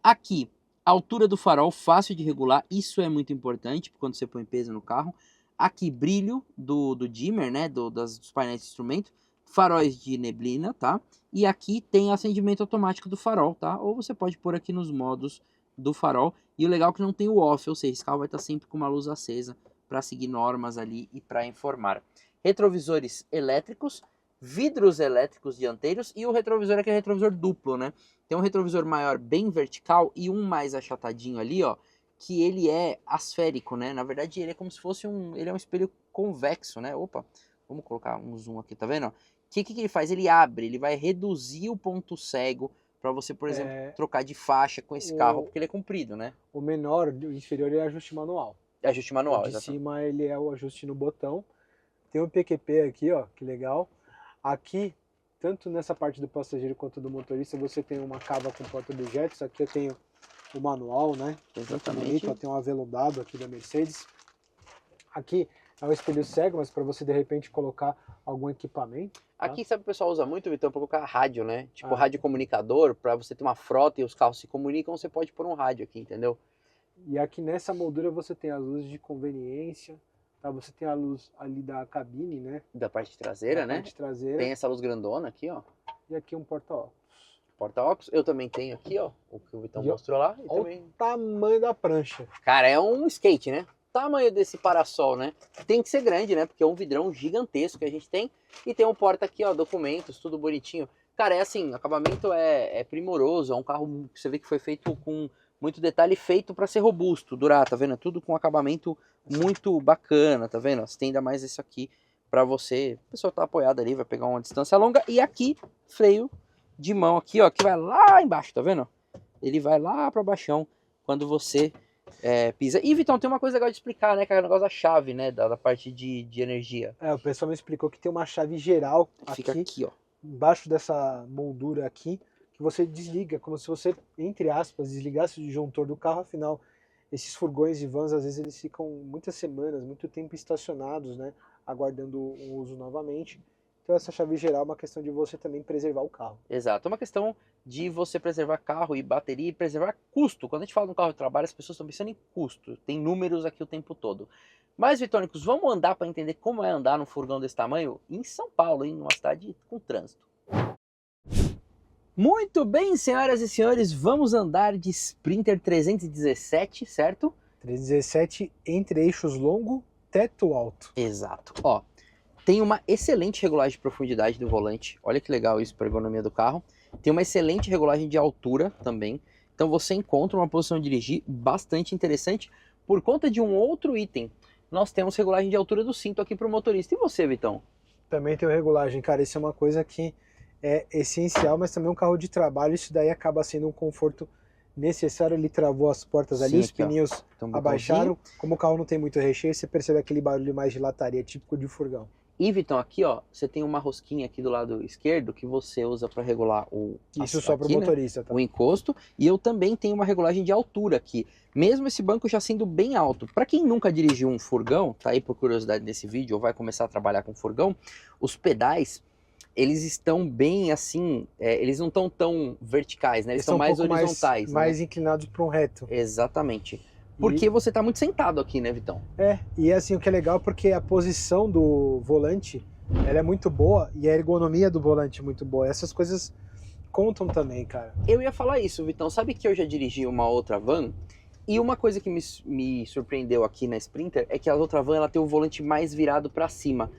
Aqui, a altura do farol, fácil de regular, isso é muito importante quando você põe peso no carro. Aqui, brilho do dimmer, né, dos painéis de instrumento, faróis de neblina, tá? E aqui tem acendimento automático do farol, tá? Ou você pode pôr aqui nos modos do farol, e o legal é que não tem o off, ou seja, esse carro vai estar sempre com uma luz acesa para seguir normas ali e para informar. Retrovisores elétricos, vidros elétricos dianteiros, e o retrovisor é aquele retrovisor duplo, né? Tem um retrovisor maior bem vertical e um mais achatadinho ali, ó, que ele é asférico, né? Na verdade ele é como se fosse ele é um espelho convexo, né? Opa, vamos colocar um zoom aqui, tá vendo? O que ele faz? Ele abre, ele vai reduzir o ponto cego para você, por exemplo, trocar de faixa com esse carro, porque ele é comprido, né? O menor, o inferior é ajuste manual. É ajuste manual, o de cima ele é o ajuste no botão. Tem um PQP aqui, ó, que legal. Aqui, tanto nessa parte do passageiro quanto do motorista, você tem uma cava com porta-objetos. Aqui eu tenho o manual, né? Exatamente. Bonito, ó, tem um aveludado aqui da Mercedes. Aqui é um espelho cego, mas para você de repente colocar algum equipamento. Aqui, sabe, o pessoal usa muito, Vitão, para colocar rádio, né? Tipo, rádio comunicador, para você ter uma frota e os carros se comunicam, você pode pôr um rádio aqui, entendeu? E aqui nessa moldura você tem as luzes de conveniência, tá? Você tem a luz ali da cabine, né? Da parte traseira, da né? parte traseira. Tem essa luz grandona aqui, ó. E aqui um porta-óculos. Porta-óculos. Eu também tenho aqui, ó, o que o Vitão mostrou lá. E olha também... o tamanho da prancha. Cara, é um skate, né? Tamanho desse parasol, né? Tem que ser grande, né? Porque é um vidrão gigantesco que a gente tem. E tem um porta aqui, ó, documentos, tudo bonitinho. Cara, é assim, o acabamento é primoroso. É um carro que você vê que foi feito com muito detalhe, feito para ser robusto, durar, tá vendo? Tudo com acabamento muito bacana, tá vendo? Você tem ainda mais isso aqui para você. A pessoa tá apoiada ali, vai pegar uma distância longa. E aqui, freio de mão aqui, ó, que vai lá embaixo, tá vendo? Ele vai lá para baixão quando você... pisa. E, Vitão, tem uma coisa legal de explicar, né? Que é o negócio da chave, né? Da parte de energia. O pessoal me explicou que tem uma chave geral Fica aqui, ó. Embaixo dessa moldura aqui, que você desliga, como se você, entre aspas, desligasse o disjuntor do carro. Afinal, esses furgões e vans, às vezes, eles ficam muitas semanas, muito tempo estacionados, né? Aguardando um uso novamente. Então essa chave geral é uma questão de você também preservar o carro. Exato, é uma questão de você preservar carro e bateria e preservar custo. Quando a gente fala de um carro de trabalho, as pessoas estão pensando em custo. Tem números aqui o tempo todo. Mas, Vitônicos, vamos andar para entender como é andar num furgão desse tamanho em São Paulo, em uma cidade com trânsito. Muito bem, senhoras e senhores, vamos andar de Sprinter 317, certo? 317 entre eixos longo, teto alto. Exato. Ó, tem uma excelente regulagem de profundidade do volante. Olha que legal isso para a ergonomia do carro. Tem uma excelente regulagem de altura também. Então você encontra uma posição de dirigir bastante interessante. Por conta de um outro item, nós temos regulagem de altura do cinto aqui para o motorista. E você, Vitão? Também tem regulagem, cara. Isso é uma coisa que é essencial, mas também um carro de trabalho. Isso daí acaba sendo um conforto necessário. Ele travou as portas ali, os pneus abaixaram. Como o carro não tem muito recheio, você percebe aquele barulho mais de lataria, típico de furgão. E, Vitão, aqui, ó, você tem uma rosquinha aqui do lado esquerdo que você usa para regular isso só para o motorista, né, o encosto. E eu também tenho uma regulagem de altura aqui, mesmo esse banco já sendo bem alto. Para quem nunca dirigiu um furgão, tá aí por curiosidade desse vídeo, ou vai começar a trabalhar com furgão, os pedais, eles estão bem assim, eles não estão tão verticais, né? Eles estão mais horizontais. Mais né? inclinados para um reto. Exatamente. Porque você tá muito sentado aqui, né, Vitão? E assim, o que é legal porque a posição do volante, ela é muito boa e a ergonomia do volante é muito boa. Essas coisas contam também, cara. Eu ia falar isso, Vitão. Sabe que eu já dirigi uma outra van? E uma coisa que me surpreendeu aqui na Sprinter é que a outra van ela tem o volante mais virado para cima.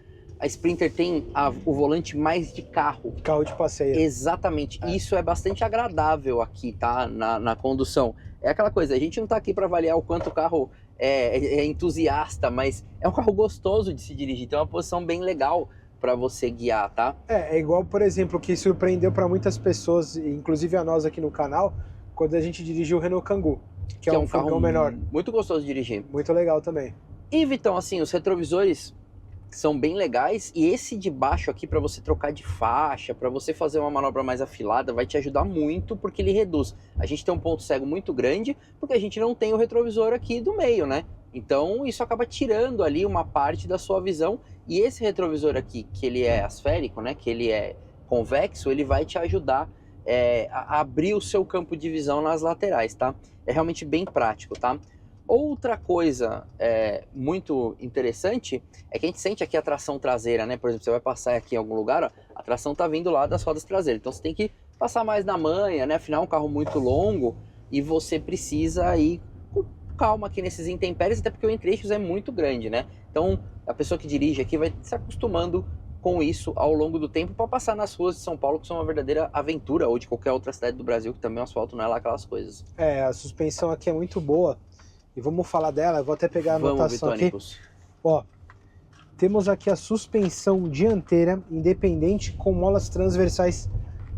a Sprinter tem o volante mais de carro. Carro de passeio. Exatamente. Isso é bastante agradável aqui, tá? Na condução. É aquela coisa, a gente não tá aqui para avaliar o quanto o carro é entusiasta, mas é um carro gostoso de se dirigir. Tem uma posição bem legal para você guiar, tá? É igual, por exemplo, o que surpreendeu para muitas pessoas, inclusive a nós aqui no canal, quando a gente dirigiu o Renault Kangoo, que é um carro menor. Muito gostoso de dirigir. Muito legal também. E, Vitão, assim, os retrovisores são bem legais, e esse de baixo aqui para você trocar de faixa, para você fazer uma manobra mais afilada, vai te ajudar muito, porque ele reduz. A gente tem um ponto cego muito grande, porque a gente não tem o retrovisor aqui do meio, né? Então isso acaba tirando ali uma parte da sua visão, e esse retrovisor aqui, que ele é asférico, né, que ele é convexo, ele vai te ajudar a abrir o seu campo de visão nas laterais, tá? É realmente bem prático, tá? Outra coisa muito interessante é que a gente sente aqui a tração traseira, né? Por exemplo, você vai passar aqui em algum lugar, ó, a tração tá vindo lá das rodas traseiras. Então você tem que passar mais na manha, né? Afinal é um carro muito longo e você precisa ir com calma aqui nesses intempéries, até porque o entre-eixos é muito grande, né? Então a pessoa que dirige aqui vai se acostumando com isso ao longo do tempo para passar nas ruas de São Paulo, que são uma verdadeira aventura, ou de qualquer outra cidade do Brasil, que também o asfalto não é lá aquelas coisas. A suspensão aqui é muito boa. E vamos falar dela, eu vou até pegar a anotação aqui. Ó, temos aqui a suspensão dianteira independente com molas transversais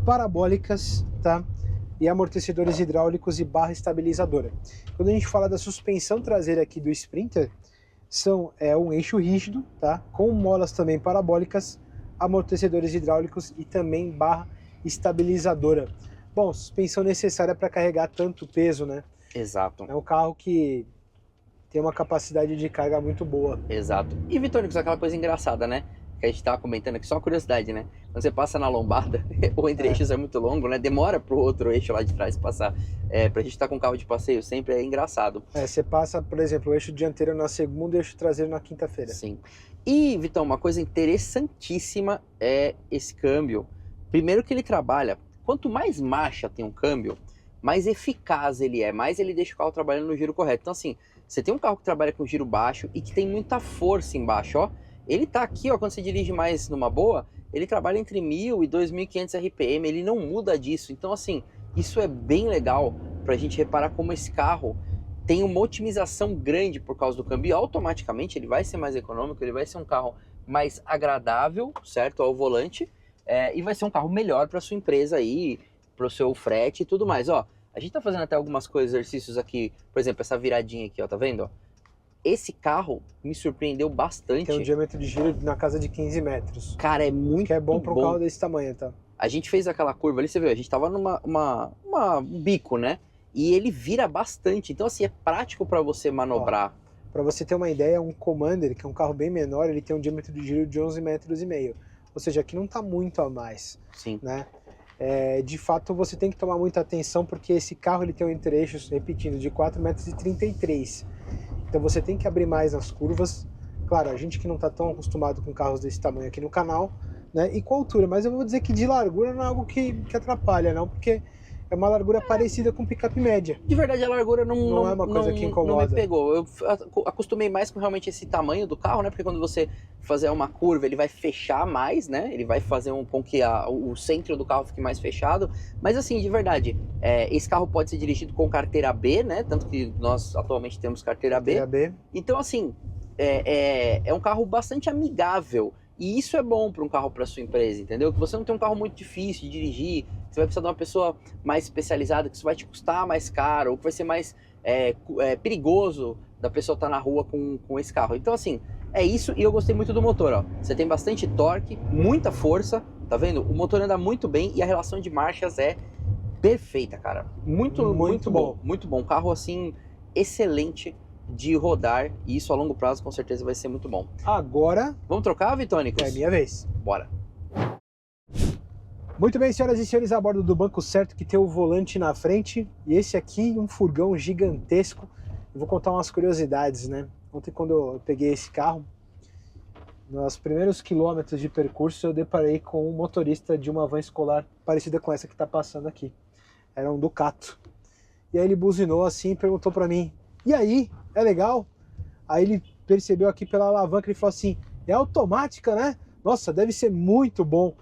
parabólicas, tá? E amortecedores hidráulicos e barra estabilizadora. Quando a gente fala da suspensão traseira aqui do Sprinter, um eixo rígido, tá? Com molas também parabólicas, amortecedores hidráulicos e também barra estabilizadora. Bom, suspensão necessária para carregar tanto peso, né? Exato. É um carro que tem uma capacidade de carga muito boa. Exato. E, Vitorix, aquela coisa engraçada, né? Que a gente tava comentando aqui, só uma curiosidade, né? Quando você passa na lombada, o entre-eixos é muito longo, né? Demora pro outro eixo lá de trás passar. Pra gente estar com carro de passeio sempre é engraçado. Você passa, por exemplo, o eixo dianteiro na segunda e o eixo traseiro na quinta-feira. Sim. E, Vitão, uma coisa interessantíssima é esse câmbio. Primeiro que ele trabalha, quanto mais marcha tem um câmbio, mais eficaz ele é, mais ele deixa o carro trabalhando no giro correto. Então assim, você tem um carro que trabalha com giro baixo e que tem muita força embaixo, ó. Ele tá aqui, ó, quando você dirige mais numa boa, ele trabalha entre 1.000 e 2.500 RPM, ele não muda disso. Então assim, isso é bem legal pra gente reparar como esse carro tem uma otimização grande por causa do câmbio e automaticamente ele vai ser mais econômico, ele vai ser um carro mais agradável, certo, ao volante, e vai ser um carro melhor para sua empresa aí, para o seu frete e tudo mais. Ó, a gente tá fazendo até algumas coisas, exercícios aqui, por exemplo, essa viradinha aqui, ó, tá vendo? Ó? Esse carro me surpreendeu bastante. Tem um diâmetro de giro na casa de 15 metros. Cara, é muito bom. Que é bom para um carro desse tamanho, tá? A gente fez aquela curva ali, você viu, a gente tava um bico, né? E ele vira bastante, então assim, é prático para você manobrar. Para você ter uma ideia, um Commander, que é um carro bem menor, ele tem um diâmetro de giro de 11,5 metros. Ou seja, aqui não tá muito a mais. Sim. Né? De fato, você tem que tomar muita atenção, porque esse carro ele tem um entre-eixo, repetindo, de 4,33 metros. Então você tem que abrir mais nas curvas. Claro, a gente que não tá tão acostumado com carros desse tamanho aqui no canal, né? E com a altura, mas eu vou dizer que de largura não é algo que atrapalha, não, porque é uma largura parecida com picape média. De verdade, a largura não é uma coisa que incomoda. Não me pegou. Eu acostumei mais com realmente esse tamanho do carro, né? Porque quando você fazer uma curva, ele vai fechar mais, né? Ele vai fazer com que o centro do carro fique mais fechado. Mas assim, de verdade, esse carro pode ser dirigido com carteira B, né? Tanto que nós atualmente temos carteira B. Então assim, é um carro bastante amigável. E isso é bom para um carro para sua empresa, entendeu? Que você não tem um carro muito difícil de dirigir, você vai precisar de uma pessoa mais especializada, que isso vai te custar mais caro, ou que vai ser mais perigoso da pessoa estar na rua com esse carro. Então assim, é isso, e eu gostei muito do motor, ó. Você tem bastante torque, muita força, tá vendo? O motor anda muito bem e a relação de marchas é perfeita, cara. Muito bom. Muito bom. Um carro assim, excelente de rodar, e isso a longo prazo com certeza vai ser muito bom. Agora... Vamos trocar, Vitônicos? É minha vez. Bora. Muito bem, senhoras e senhores, a bordo do banco certo, que tem o volante na frente, e esse aqui, um furgão gigantesco. Eu vou contar umas curiosidades, né? Ontem, quando eu peguei esse carro, nos primeiros quilômetros de percurso, eu deparei com um motorista de uma van escolar parecida com essa que está passando aqui. Era um Ducato. E aí ele buzinou assim e perguntou para mim: e aí, é legal? Aí ele percebeu aqui pela alavanca e falou assim: é automática, né? nossa, deve ser muito bom.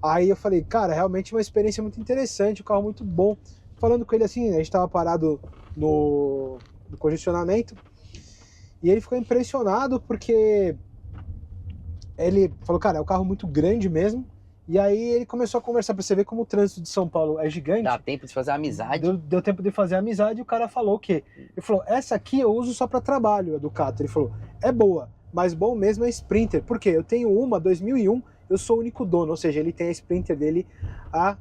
Aí eu falei, cara, realmente uma experiência muito interessante, um carro muito bom. Falando com ele assim, a gente estava parado no congestionamento, e ele ficou impressionado porque ele falou, cara, é um carro muito grande mesmo. E aí ele começou a conversar, pra você ver como o trânsito de São Paulo é gigante. Dá tempo de fazer amizade. Deu tempo de fazer amizade e o cara falou o quê? Ele falou, essa aqui eu uso só para trabalho, a Ducato. Ele falou, é boa, mas bom mesmo é Sprinter. Por quê? Eu tenho uma 2001, eu sou o único dono, ou seja, ele tem a Sprinter dele há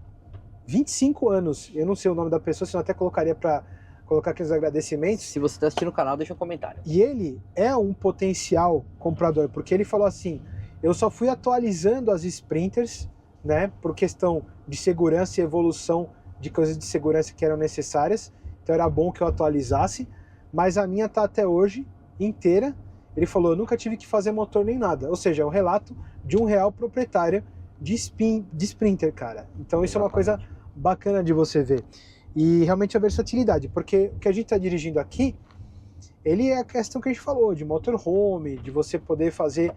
25 anos. Eu não sei o nome da pessoa, senão até colocaria para colocar aqui nos agradecimentos. Se você está assistindo o canal, deixa um comentário. E ele é um potencial comprador, porque ele falou assim, eu só fui atualizando as Sprinters, né, por questão de segurança e evolução de coisas de segurança que eram necessárias, então era bom que eu atualizasse, mas a minha tá até hoje inteira. Ele falou, eu nunca tive que fazer motor nem nada, ou seja, é um relato de um real proprietário de Sprinter, cara. Então isso é uma coisa bacana de você ver. E realmente a versatilidade, porque o que a gente está dirigindo aqui, ele é a questão que a gente falou, de motorhome, de você poder fazer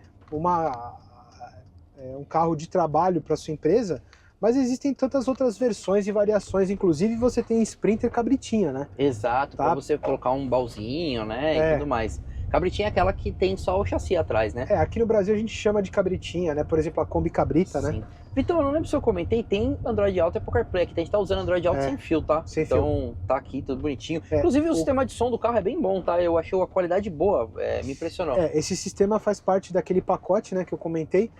um carro de trabalho para sua empresa, mas existem tantas outras versões e variações, inclusive você tem Sprinter cabritinha, né? Exato, Tá? para você colocar um baúzinho, né, e tudo mais. Cabritinha é aquela que tem só o chassi atrás, né? Aqui no Brasil a gente chama de cabritinha, né? Por exemplo, a Kombi Cabrita, Sim. né? Vitão, eu não lembro se eu comentei, tem Android Auto e Apple CarPlay aqui, a gente tá usando Android Auto sem fio, tá? Sem então tá aqui, tudo bonitinho. Inclusive o sistema de som do carro é bem bom, tá? Eu achei a qualidade boa, me impressionou. Esse sistema faz parte daquele pacote, né, que eu comentei.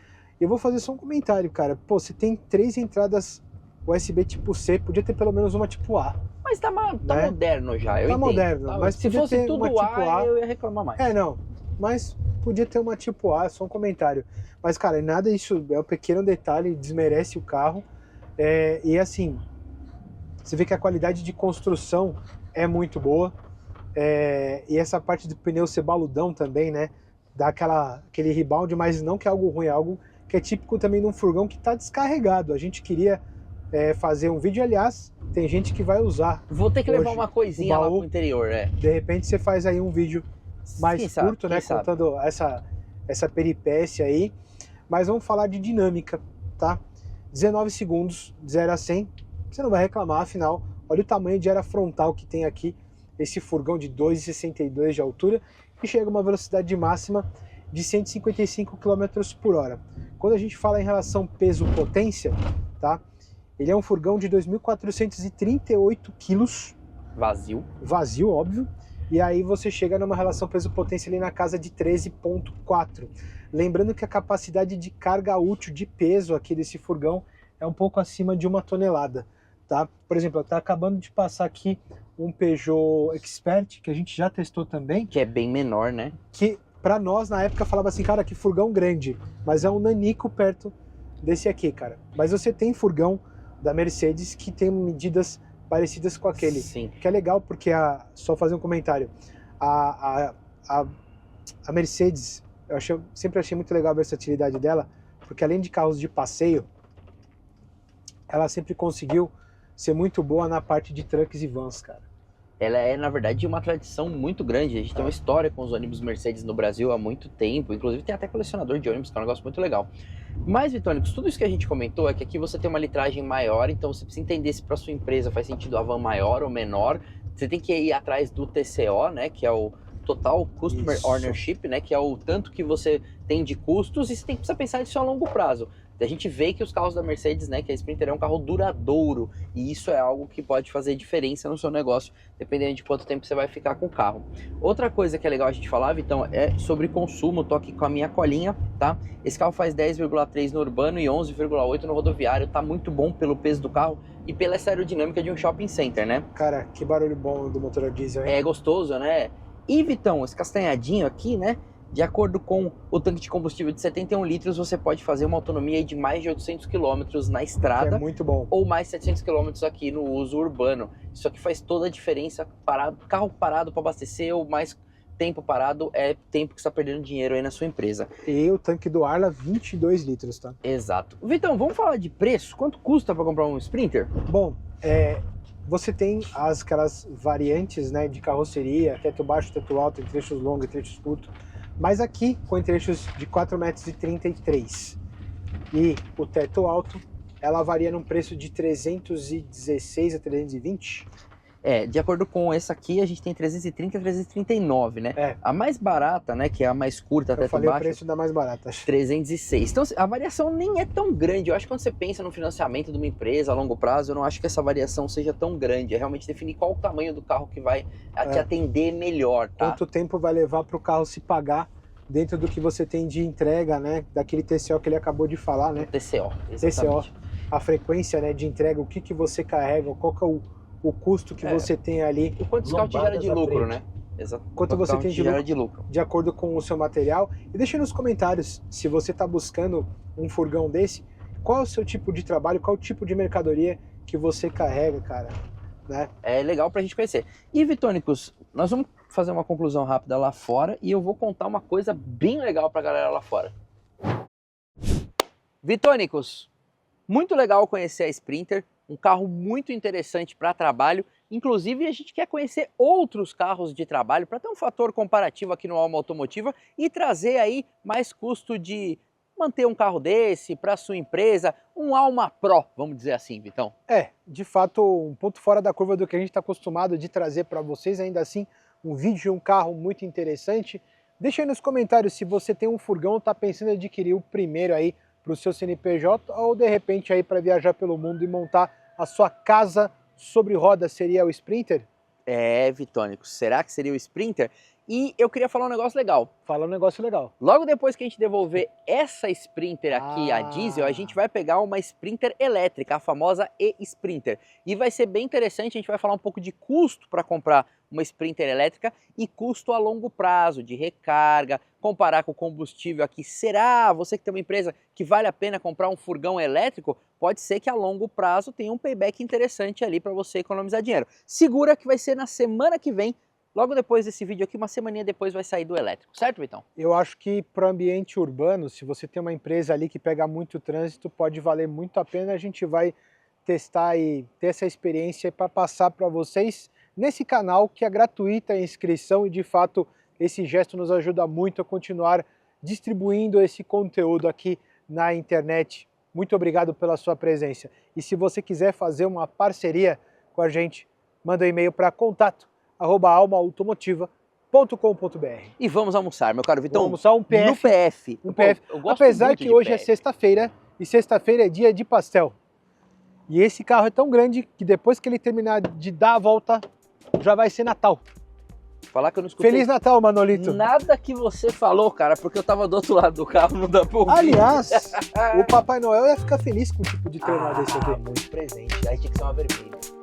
Eu vou fazer só um comentário, cara. Pô, você tem 3 entradas USB tipo C, podia ter pelo menos uma tipo A. Mas tá né? moderno já, eu entendo. Moderno, Tá, mas se podia fosse ter tudo uma tipo A, eu ia reclamar mais. não, mas podia ter uma tipo A, só um comentário. Mas, cara, nada isso, é um pequeno detalhe, desmerece o carro. E assim, você vê que a qualidade de construção é muito boa. E essa parte do pneu ser baludão também, né? Dá aquele rebound, mas não que é algo ruim, é algo que é típico também de um furgão que está descarregado. A gente queria fazer um vídeo, aliás, tem gente que vai usar. Vou ter que levar uma coisinha baú, lá pro interior, De repente você faz aí um vídeo mais curto, né? Contando essa peripécia aí. Mas vamos falar de dinâmica, tá? 19 segundos, 0 a 100. Você não vai reclamar, afinal, olha o tamanho de área frontal que tem aqui esse furgão de 2,62 de altura e chega a uma velocidade máxima de 155 km por hora. Quando a gente fala em relação peso-potência, tá? Ele é um furgão de 2.438 quilos. Vazio. Vazio, óbvio. E aí você chega numa relação peso-potência ali na casa de 13,4. Lembrando que a capacidade de carga útil de peso aqui desse furgão é um pouco acima de 1 tonelada, tá? Por exemplo, está acabando de passar aqui um Peugeot Expert, que a gente já testou também. Que é bem menor, né? Que pra nós, na época, falava assim, cara, que furgão grande. Mas é um nanico perto desse aqui, cara. Mas você tem furgão da Mercedes que tem medidas parecidas com aquele. Sim. Que é legal porque, só fazer um comentário, a Mercedes, sempre achei muito legal a versatilidade dela, porque além de carros de passeio, ela sempre conseguiu ser muito boa na parte de trucks e vans, cara. Ela é, na verdade, uma tradição muito grande. A gente tem uma história com os ônibus Mercedes no Brasil há muito tempo. Inclusive tem até colecionador de ônibus, que é um negócio muito legal. Mas, Vitônicos, tudo isso que a gente comentou é que aqui você tem uma litragem maior, então você precisa entender se para sua empresa faz sentido a van maior ou menor. Você tem que ir atrás do TCO, né, que é o Total Customer Ownership, né, que é o tanto que você tem de custos, e você precisa pensar nisso a longo prazo. A gente vê que os carros da Mercedes, né, que a Sprinter é um carro duradouro, e isso é algo que pode fazer diferença no seu negócio, dependendo de quanto tempo você vai ficar com o carro. Outra coisa que é legal a gente falar, Vitão, é sobre consumo. Tô aqui com a minha colinha, tá? Esse carro faz 10,3 no urbano e 11,8 no rodoviário, tá muito bom pelo peso do carro e pela aerodinâmica de um shopping center, né? Cara, que barulho bom do motor a diesel, hein? É gostoso, né? E, Vitão, esse castanhadinho aqui, né? De acordo com o tanque de combustível de 71 litros, você pode fazer uma autonomia de mais de 800 km na estrada. Que é muito bom. Ou mais 700 km aqui no uso urbano. Isso aqui faz toda a diferença. Carro parado para abastecer ou mais tempo parado é tempo que você está perdendo dinheiro aí na sua empresa. E o tanque do Arla, 22 litros, tá? Exato. Vitão, vamos falar de preço? Quanto custa para comprar um Sprinter? Bom, você tem aquelas variantes, né, de carroceria, teto baixo, teto alto, em trechos longos e trechos curtos. Mas aqui, com trechos de 4,33 m, e o teto alto, ela varia num preço de 316 a 320. De acordo com essa aqui, a gente tem 330 a 339, né? É. A mais barata, né, que é a mais curta, Eu teto falei baixo, o preço da mais barata. 306. Então a variação nem é tão grande. Eu acho que quando você pensa no financiamento de uma empresa a longo prazo, eu não acho que essa variação seja tão grande. É realmente definir qual o tamanho do carro que vai te atender melhor, tá? Quanto tempo vai levar para o carro se pagar dentro do que você tem de entrega, né? Daquele TCO que ele acabou de falar, né? TCO, exatamente. TCO, a frequência, né, de entrega, o que você carrega, qual que é o custo que você tem ali. E quanto esse carro te gera de lucro, né? Exato. Quanto você tem de lucro. De acordo com o seu material. E deixa nos comentários, se você está buscando um furgão desse, qual é o seu tipo de trabalho, qual é o tipo de mercadoria que você carrega, cara, né? É legal pra gente conhecer. E, Vitônicos, nós vamos fazer uma conclusão rápida lá fora e eu vou contar uma coisa bem legal pra galera lá fora. Vitônicos, muito legal conhecer a Sprinter, um carro muito interessante para trabalho. Inclusive, a gente quer conhecer outros carros de trabalho para ter um fator comparativo aqui no Alma Automotiva e trazer aí mais custo de manter um carro desse para sua empresa, um Alma Pro, vamos dizer assim, Vitão. De fato, um ponto fora da curva do que a gente está acostumado de trazer para vocês, ainda assim, um vídeo de um carro muito interessante. Deixa aí nos comentários se você tem um furgão ou está pensando em adquirir o primeiro aí para o seu CNPJ ou de repente aí para viajar pelo mundo e montar a sua casa sobre rodas. Seria o Sprinter? Vitônico, será que seria o Sprinter? E eu queria falar um negócio legal. Fala um negócio legal. Logo depois que a gente devolver essa Sprinter aqui, a diesel, a gente vai pegar uma Sprinter elétrica, a famosa e-Sprinter. E vai ser bem interessante, a gente vai falar um pouco de custo para comprar uma Sprinter elétrica e custo a longo prazo, de recarga, comparar com o combustível aqui. Será, você que tem uma empresa, que vale a pena comprar um furgão elétrico? Pode ser que a longo prazo tenha um payback interessante ali para você economizar dinheiro. Segura que vai ser na semana que vem. Logo depois desse vídeo aqui, uma semaninha depois vai sair do elétrico, certo, Vitão? Eu acho que para o ambiente urbano, se você tem uma empresa ali que pega muito trânsito, pode valer muito a pena. A gente vai testar e ter essa experiência para passar para vocês nesse canal, que é gratuita a inscrição e de fato esse gesto nos ajuda muito a continuar distribuindo esse conteúdo aqui na internet. Muito obrigado pela sua presença. E se você quiser fazer uma parceria com a gente, manda um e-mail para contato@almaautomotiva.com.br. E vamos almoçar, meu caro Vitão. Vamos almoçar um PF. No PF. Um PF. Apesar que hoje é sexta-feira e sexta-feira é dia de pastel. E esse carro é tão grande que depois que ele terminar de dar a volta, já vai ser Natal. Falar que eu não escutei. Feliz Natal, Manolito. Nada que você falou, cara, porque eu tava do outro lado do carro, não dá pra ouvir. Aliás, o Papai Noel ia ficar feliz com o tipo de treinador desse aqui. Muito presente. Aí tinha que ser uma vermelha.